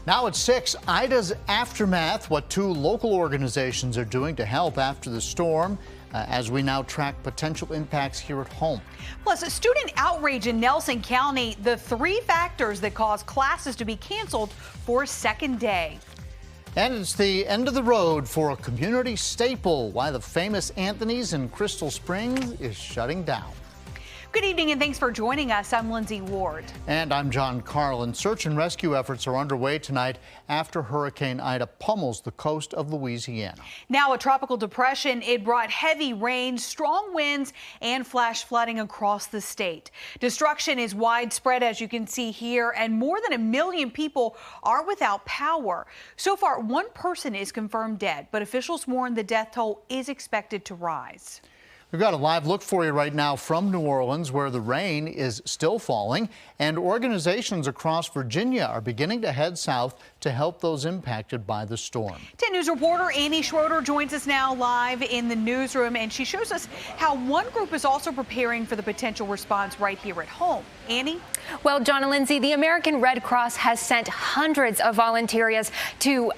Now at 6, Ida's aftermath, what 2 local organizations are doing to help after the storm, as we now track potential impacts here at home. Plus, a student outrage in Nelson County, the 3 factors that caused classes to be canceled for a second day. And it's the end of the road for a community staple, why the famous Anthony's in Crystal Springs is shutting down. Good evening and thanks for joining us. I'm Lindsay Ward. And I'm John Carlin. Search and rescue efforts are underway tonight after Hurricane Ida pummels the coast of Louisiana. Now a tropical depression, it brought heavy rain, strong winds, and flash flooding across the state. Destruction is widespread, as you can see here, and more than 1 million people are without power. So far, 1 person is confirmed dead, but officials warn the death toll is expected to rise. We've got a live look for you right now from New Orleans, where the rain is still falling, and organizations across Virginia are beginning to head south to help those impacted by the storm. 10 News reporter Annie Schroeder joins us now live in the newsroom, and she shows us how one group is also preparing for the potential response right here at home. Annie? Well, John and Lindsay, the American Red Cross has sent hundreds of volunteers to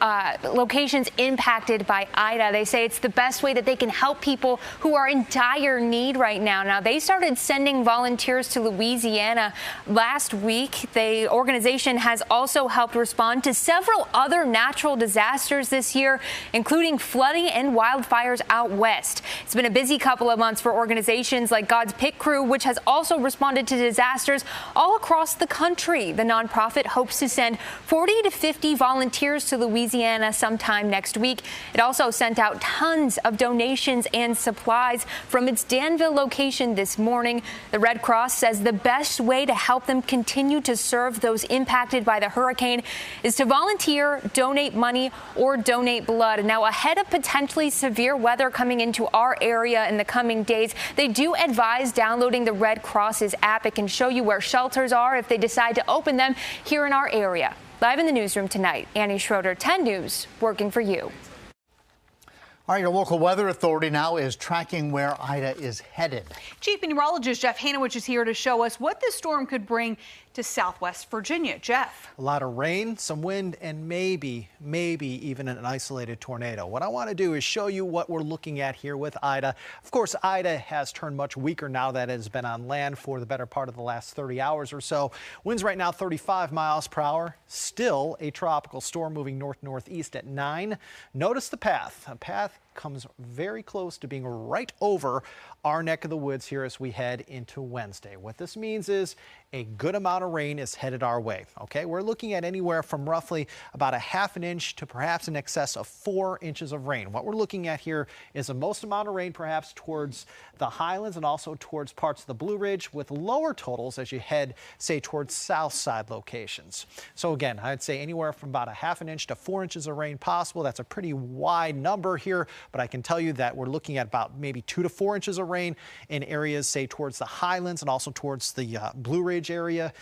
locations impacted by Ida. They say it's the best way that they can help people who are in dire need right now. Now, they started sending volunteers to Louisiana last week. The organization has also helped respond to several other natural disasters this year, including flooding and wildfires out west. It's been a busy couple of months for organizations like God's Pit Crew, which has also responded to disasters all across the country. The nonprofit hopes to send 40 to 50 volunteers to Louisiana sometime next week. It also sent out tons of donations and supplies from its Danville location this morning. The Red Cross says the best way to help them continue to serve those impacted by the hurricane is to volunteer, donate money, or donate blood. Now, ahead of potentially severe weather coming into our area in the coming days, they do advise downloading the Red Cross's app. It can show you where shelters are if they decide to open them here in our area. Live in the newsroom tonight, Annie Schroeder, 10 News, working for you. All right, your local weather authority now is tracking where Ida is headed. Chief Meteorologist Jeff Hanowich is here to show us what this storm could bring to southwest Virginia. Jeff. A lot of rain, some wind, and maybe even an isolated tornado. What I want to do is show you what we're looking at here with Ida. Of course, Ida has turned much weaker now that it has been on land for the better part of the last 30 hours or so. Winds right now 35 miles per hour. Still a tropical storm moving north-northeast at 9. Notice the path. A path comes very close to being right over our neck of the woods here as we head into Wednesday. What this means is a good amount of rain is headed our way. Okay, we're looking at anywhere from roughly about a ½ inch to perhaps in excess of 4 inches of rain. What we're looking at here is the most amount of rain perhaps towards the highlands and also towards parts of the Blue Ridge, with lower totals as you head, say, towards south side locations. So again, I'd say anywhere from about a ½ inch to 4 inches of rain possible. That's a pretty wide number here, but I can tell you that we're looking at about maybe 2 to 4 inches of rain in areas, say, towards the highlands and also towards the Blue Ridge area,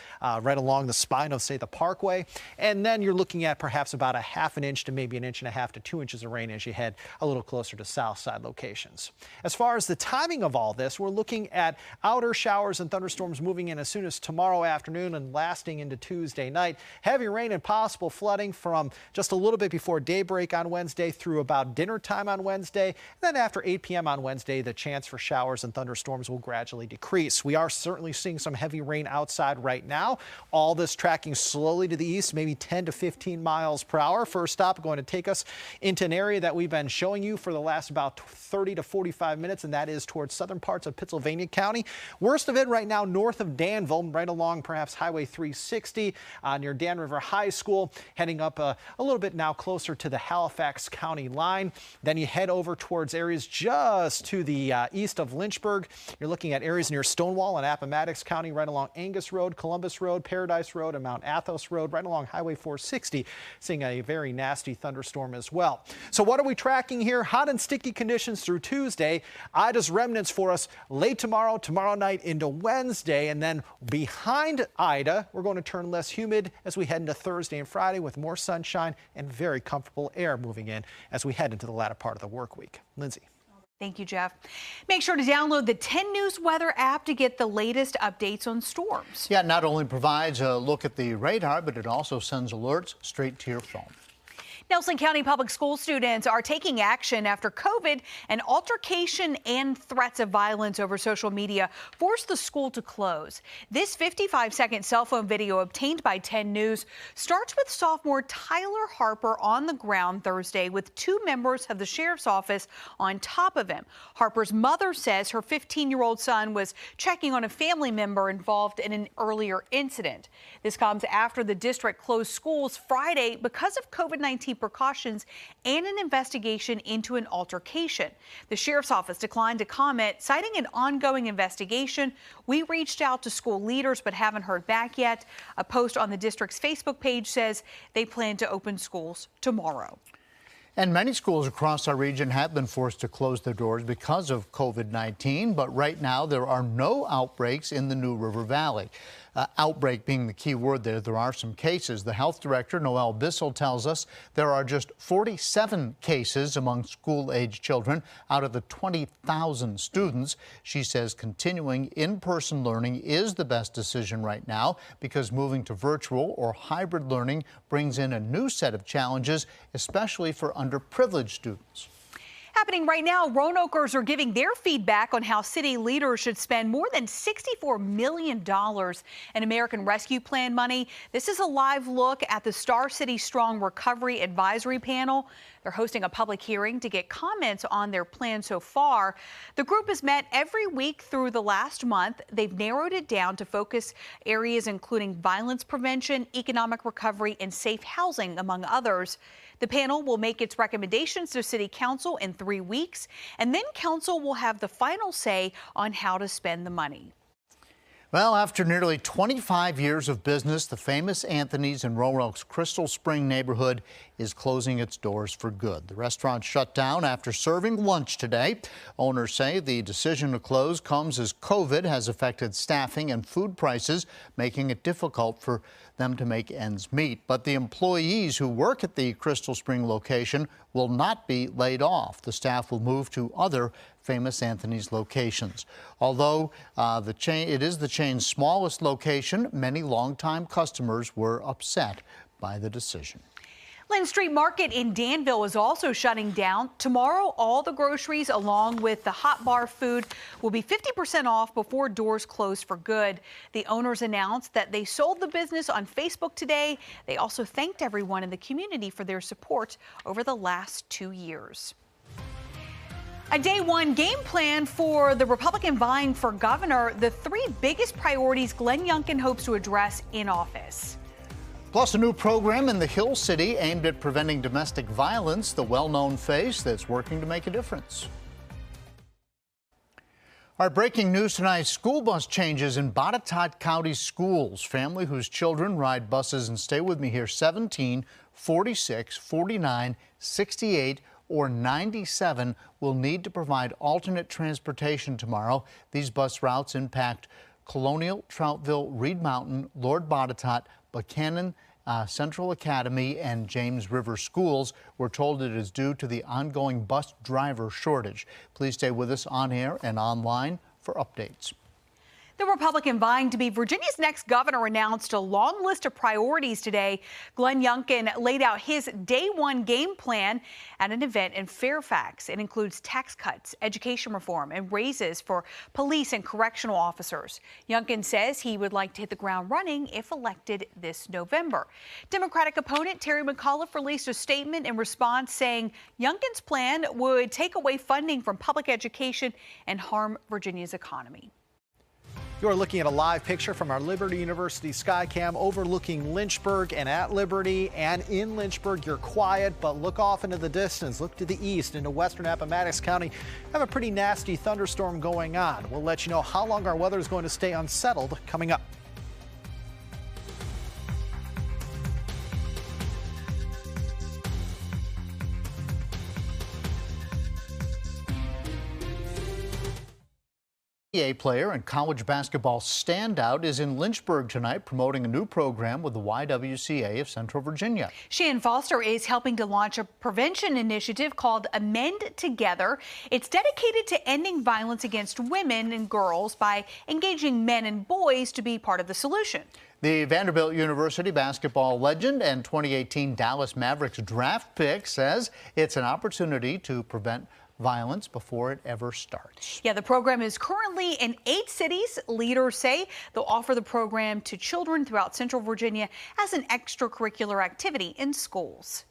right along the spine of, say, the Parkway. And then you're looking at perhaps about a ½ inch to maybe 1.5 inches to 2 inches of rain as you head a little closer to south side locations. As far as the timing of all this, we're looking at outer showers and thunderstorms moving in as soon as tomorrow afternoon and lasting into Tuesday night. Heavy rain and possible flooding from just a little bit before daybreak on Wednesday through about dinner time on Wednesday. And then after 8 p.m. on Wednesday, the chance for showers and thunderstorms will gradually decrease. We are certainly seeing some heavy rain outside right now. All this tracking slowly to the east, maybe 10 to 15 miles per hour. First stop going to take us into an area that we've been showing you for the last about 30 to 45 minutes, and that is towards southern parts of Pittsylvania County. Worst of it right now north of Danville, right along perhaps Highway 360 near Dan River High School, heading up a little bit now closer to the Halifax County line. Then you head over towards areas just to the east of Lynchburg. You're looking at areas near Stonewall and Appomattox County, right along Angus Road, Columbus Road, Paradise Road, and Mount Athos Road, right along Highway 460, seeing a very nasty thunderstorm as well. So what are we tracking here? Hot and sticky conditions through Tuesday. Ida's remnants for us late tomorrow night into Wednesday, and then behind Ida, we're going to turn less humid as we head into Thursday and Friday with more sunshine and very comfortable air moving in as we head into the latter part of the work week. Lindsay. Thank you, Jeff. Make sure to download the 10 News Weather app to get the latest updates on storms. Yeah, it not only provides a look at the radar, but it also sends alerts straight to your phone. Nelson County Public School students are taking action after COVID and altercation and threats of violence over social media forced the school to close. This 55-second cell phone video obtained by 10 News starts with sophomore Tyler Harper on the ground Thursday with two members of the sheriff's office on top of him. Harper's mother says her 15-year-old son was checking on a family member involved in an earlier incident. This comes after the district closed schools Friday because of COVID-19 precautions and an investigation into an altercation. The sheriff's office declined to comment, citing an ongoing investigation. We reached out to school leaders but haven't heard back yet. A post on the district's Facebook page says they plan to open schools tomorrow. And many schools across our region have been forced to close their doors because of COVID-19, but right now there are no outbreaks in the New River Valley. Outbreak being the key word there. There are some cases. The health director, Noelle Bissell, tells us there are just 47 cases among school-age children out of the 20,000 students. She says continuing in-person learning is the best decision right now because moving to virtual or hybrid learning brings in a new set of challenges, especially for underprivileged students. Happening right now, Roanokeers are giving their feedback on how city leaders should spend more than $64 million in American Rescue Plan money. This is a live look at the Star City Strong Recovery Advisory Panel. They're hosting a public hearing to get comments on their plan so far. The group has met every week through the last month. They've narrowed it down to focus areas including violence prevention, economic recovery, and safe housing, among others. The panel will make its recommendations to City Council in 3 weeks, and then Council will have the final say on how to spend the money. Well, after nearly 25 years of business, the famous Anthony's in Roanoke's Crystal Spring neighborhood is closing its doors for good. The restaurant shut down after serving lunch today. Owners say the decision to close comes as COVID has affected staffing and food prices, making it difficult for them to make ends meet. But the employees who work at the Crystal Spring location will not be laid off. The staff will move to other famous Anthony's locations. Although it is the chain's smallest location, many longtime customers were upset by the decision. Lynn Street Market in Danville is also shutting down. Tomorrow, all the groceries along with the hot bar food will be 50% off before doors close for good. The owners announced that they sold the business on Facebook today. They also thanked everyone in the community for their support over the last 2 years. A day one game plan for the Republican vying for governor, the three biggest priorities Glenn Youngkin hopes to address in office. Plus, a new program in the Hill City aimed at preventing domestic violence, the well-known face that's working to make a difference. Our breaking news tonight, school bus changes in Botetourt County schools. Family whose children ride buses, and stay with me here, 17, 46, 49, 68, or 97 will need to provide alternate transportation tomorrow. These bus routes impact Colonial, Troutville, Reed Mountain, Lord Botetourt, Buchanan, Central Academy, and James River schools. We're told it is due to the ongoing bus driver shortage. Please stay with us on air and online for updates. The Republican vying to be Virginia's next governor announced a long list of priorities today. Glenn Youngkin laid out his day one game plan at an event in Fairfax. It includes tax cuts, education reform, and raises for police and correctional officers. Youngkin says he would like to hit the ground running if elected this November. Democratic opponent Terry McAuliffe released a statement in response saying Youngkin's plan would take away funding from public education and harm Virginia's economy. You're looking at a live picture from our Liberty University Skycam overlooking Lynchburg and at Liberty. And in Lynchburg, you're quiet, but look off into the distance. Look to the east into western Appomattox County. Have a pretty nasty thunderstorm going on. We'll let you know how long our weather is going to stay unsettled coming up. NBA player and college basketball standout is in Lynchburg tonight promoting a new program with the YWCA of Central Virginia. Sheehan Foster is helping to launch a prevention initiative called Amend Together. It's dedicated to ending violence against women and girls by engaging men and boys to be part of the solution. The Vanderbilt University basketball legend and 2018 Dallas Mavericks draft pick says it's an opportunity to prevent violence before it ever starts. Yeah, the program is currently in 8 cities. Leaders say they'll offer the program to children throughout Central Virginia as an extracurricular activity in schools.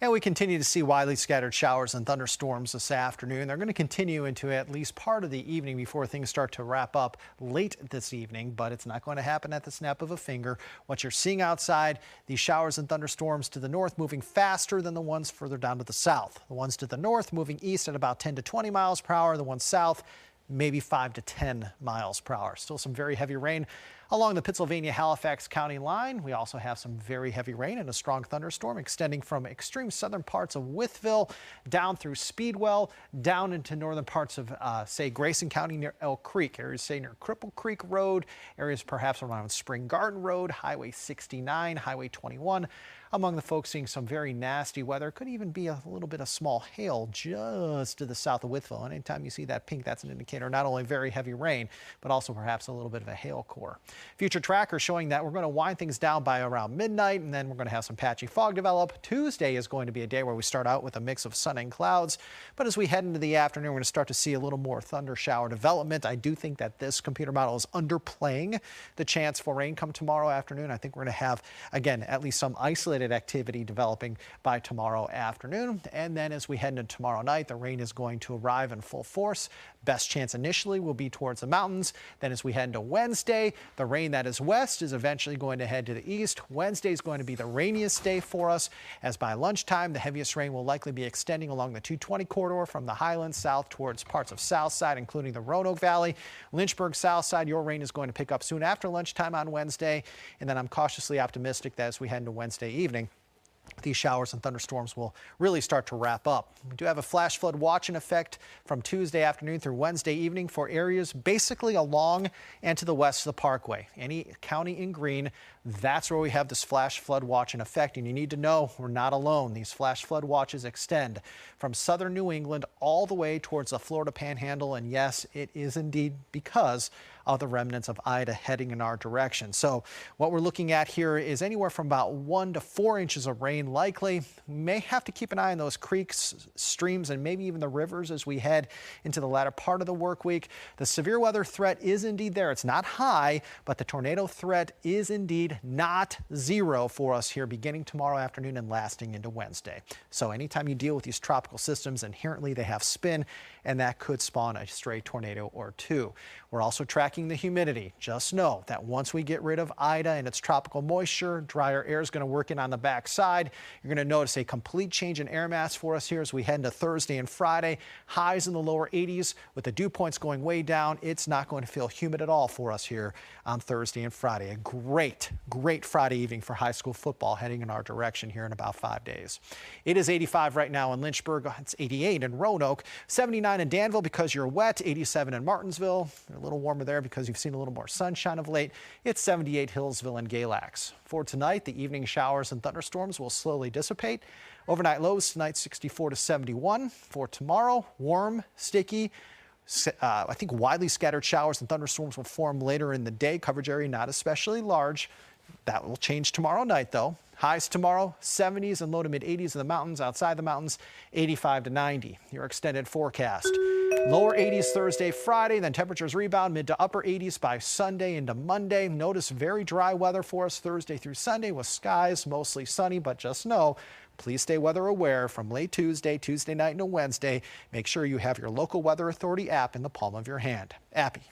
And we continue to see widely scattered showers and thunderstorms this afternoon. They're going to continue into at least part of the evening before things start to wrap up late this evening, but it's not going to happen at the snap of a finger. What you're seeing outside, these showers and thunderstorms to the north moving faster than the ones further down to the south. The ones to the north moving east at about 10 to 20 miles per hour. The ones south, maybe 5 to 10 miles per hour. Still some very heavy rain along the Pennsylvania-Halifax County line. We also have some very heavy rain and a strong thunderstorm extending from extreme southern parts of Wytheville down through Speedwell, down into northern parts of, say, Grayson County near Elk Creek. Areas, say, near Cripple Creek Road, areas perhaps around Spring Garden Road, Highway 69, Highway 21. Among the folks seeing some very nasty weather, could even be a little bit of small hail just to the south of Wytheville. And anytime you see that pink, that's an indicator not only very heavy rain, but also perhaps a little bit of a hail core. Future tracker showing that we're going to wind things down by around midnight, and then we're going to have some patchy fog develop. Tuesday is going to be a day where we start out with a mix of sun and clouds, but as we head into the afternoon, we're going to start to see a little more thunder shower development. I do think that this computer model is underplaying the chance for rain come tomorrow afternoon. I think we're going to have, again, at least some isolated activity developing by tomorrow afternoon. And then as we head into tomorrow night, the rain is going to arrive in full force. Best chance initially will be towards the mountains. Then as we head into Wednesday, the rain that is west is eventually going to head to the east. Wednesday is going to be the rainiest day for us, as by lunchtime, the heaviest rain will likely be extending along the 220 corridor from the highlands south towards parts of South Side, including the Roanoke Valley. Lynchburg South Side, your rain is going to pick up soon after lunchtime on Wednesday. And then I'm cautiously optimistic that as we head into Wednesday evening, these showers and thunderstorms will really start to wrap up. We do have a flash flood watch in effect from Tuesday afternoon through Wednesday evening for areas basically along and to the west of the Parkway. Any county in green, that's where we have this flash flood watch in effect. And you need to know we're not alone. These flash flood watches extend from southern New England all the way towards the Florida Panhandle. And yes, it is indeed because of the remnants of Ida heading in our direction. So what we're looking at here is anywhere from about 1 to 4 inches of rain likely. We may have to keep an eye on those creeks, streams, and maybe even the rivers as we head into the latter part of the work week. The severe weather threat is indeed there. It's not high, but the tornado threat is indeed not zero for us here beginning tomorrow afternoon and lasting into Wednesday. So anytime you deal with these tropical systems, inherently they have spin, and that could spawn a stray tornado or two. We're also tracking the humidity. Just know that once we get rid of Ida and its tropical moisture, drier air is going to work in on the backside. You're going to notice a complete change in air mass for us here as we head into Thursday and Friday. Highs in the lower 80s with the dew points going way down. It's not going to feel humid at all for us here on Thursday and Friday. A great Friday evening for high school football heading in our direction here in about 5 days. It is 85 right now in Lynchburg. It's 88 in Roanoke, 79 in Danville because you're wet, 87 in Martinsville. You're a little warmer there because you've seen a little more sunshine of late. It's 78 Hillsville and Galax. For tonight, the evening showers and thunderstorms will slowly dissipate. Overnight lows tonight 64 to 71. For tomorrow, warm, sticky. I think widely scattered showers and thunderstorms will form later in the day. Coverage area not especially large. That will change tomorrow night, though. Highs tomorrow, 70s and low to mid 80s in the mountains. Outside the mountains, 85 to 90. Your extended forecast. Lower 80s Thursday, Friday, then temperatures rebound mid to upper 80s by Sunday into Monday. Notice very dry weather for us Thursday through Sunday with skies mostly sunny, but just know, please stay weather aware from late Tuesday night into Wednesday. Make sure you have your local weather authority app in the palm of your hand. Appy.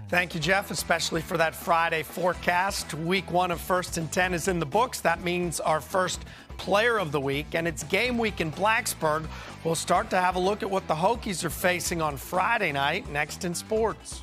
Thank you, Jeff, especially for that Friday forecast. Week 1 of First and 10 is in the books. That means our first player of the week, and it's game week in Blacksburg. We'll start to have a look at what the Hokies are facing on Friday night, next in sports.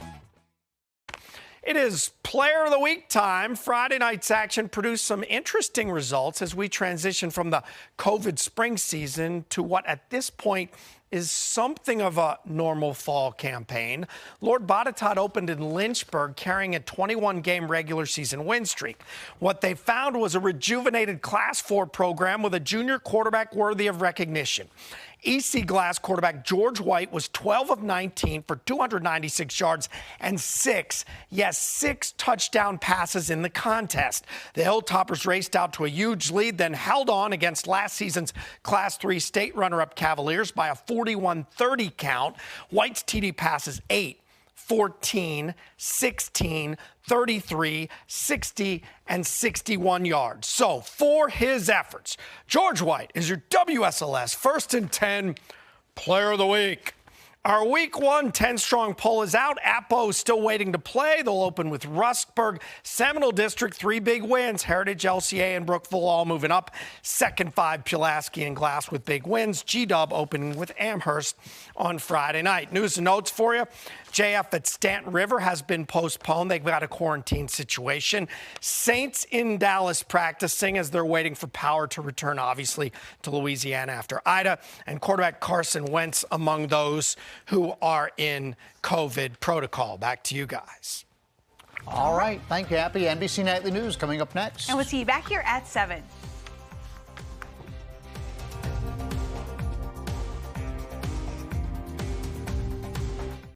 It is Player of the Week time. Friday night's action produced some interesting results as we transition from the COVID spring season to what at this point is something of a normal fall campaign. Lord Botetourt opened in Lynchburg carrying a 21-game regular season win streak. What they found was a rejuvenated Class 4 program with a junior quarterback worthy of recognition. EC Glass quarterback George White was 12 of 19 for 296 yards and 6 touchdown passes in the contest. The Hilltoppers raced out to a huge lead, then held on against last season's Class 3 state runner-up Cavaliers by a 41-30 count. White's TD passes 8, 14, 16, 33, 60, and 61 yards. So for his efforts, George White is your WSLS First and 10 Player of the Week. Our Week 1 10-strong poll is out. Apo is still waiting to play. They'll open with Rustburg, Seminole District, 3 big wins. Heritage, LCA, and Brookville all moving up. Second 5, Pulaski and Glass with big wins. G-Dub opening with Amherst on Friday night. News and notes for you. JF at Stanton River has been postponed. They've got a quarantine situation. Saints in Dallas practicing as they're waiting for power to return, obviously, to Louisiana after Ida. And quarterback Carson Wentz among those who are in COVID protocol. Back to you guys. All right. Thank you, Happy. NBC Nightly News coming up next. And we'll see you back here at 7.